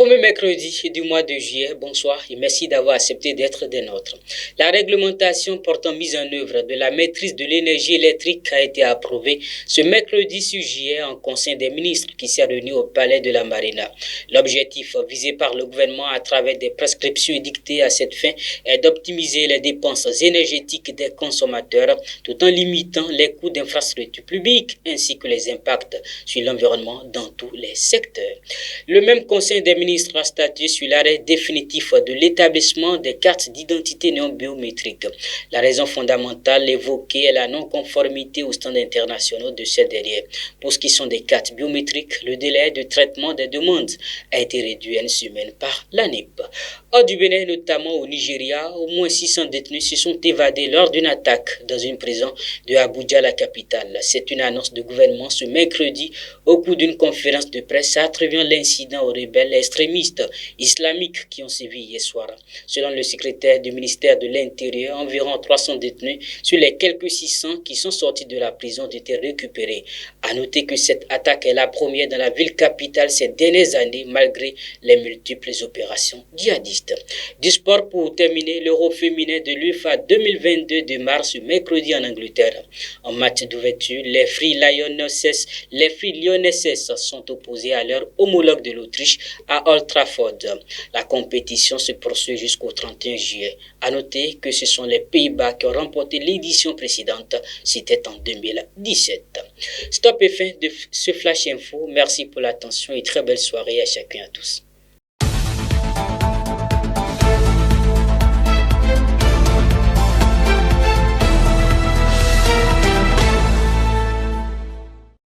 Premier mercredi du mois de juillet, bonsoir et merci d'avoir accepté d'être des nôtres. La réglementation portant mise en œuvre de la maîtrise de l'énergie électrique a été approuvée ce mercredi 6 juillet en Conseil des ministres qui s'est réuni au Palais de la Marina. L'objectif visé par le gouvernement à travers des prescriptions édictées à cette fin est d'optimiser les dépenses énergétiques des consommateurs tout en limitant les coûts d'infrastructures publiques ainsi que les impacts sur l'environnement dans tous les secteurs. Le même Conseil des ministre a statué sur l'arrêt définitif de l'établissement des cartes d'identité non biométriques. La raison fondamentale évoquée est la non-conformité aux standards internationaux de ces derniers. Pour ce qui sont des cartes biométriques, le délai de traitement des demandes a été réduit à une semaine par l'ANIP. Hors du Bénin, notamment au Nigeria, au moins 600 détenus se sont évadés lors d'une attaque dans une prison de Abuja, la capitale. C'est une annonce du gouvernement ce mercredi au cours d'une conférence de presse attribuant l'incident aux rebelles extrémistes islamiques qui ont sévi hier soir. Selon le secrétaire du ministère de l'Intérieur, environ 300 détenus sur les quelques 600 qui sont sortis de la prison ont été récupérés. À noter que cette attaque est la première dans la ville capitale ces dernières années malgré les multiples opérations djihadistes. Du sport pour terminer, l'Euro féminin de l'UEFA 2022 démarre ce mercredi en Angleterre. En match d'ouverture, les Free Lionesses sont opposés à leur homologue de l'Autriche à Old Trafford. La compétition se poursuit jusqu'au 31 juillet. À noter que ce sont les Pays-Bas qui ont remporté l'édition précédente, c'était en 2017. Stop et fin de ce Flash Info. Merci pour l'attention et très belle soirée à chacun et à tous.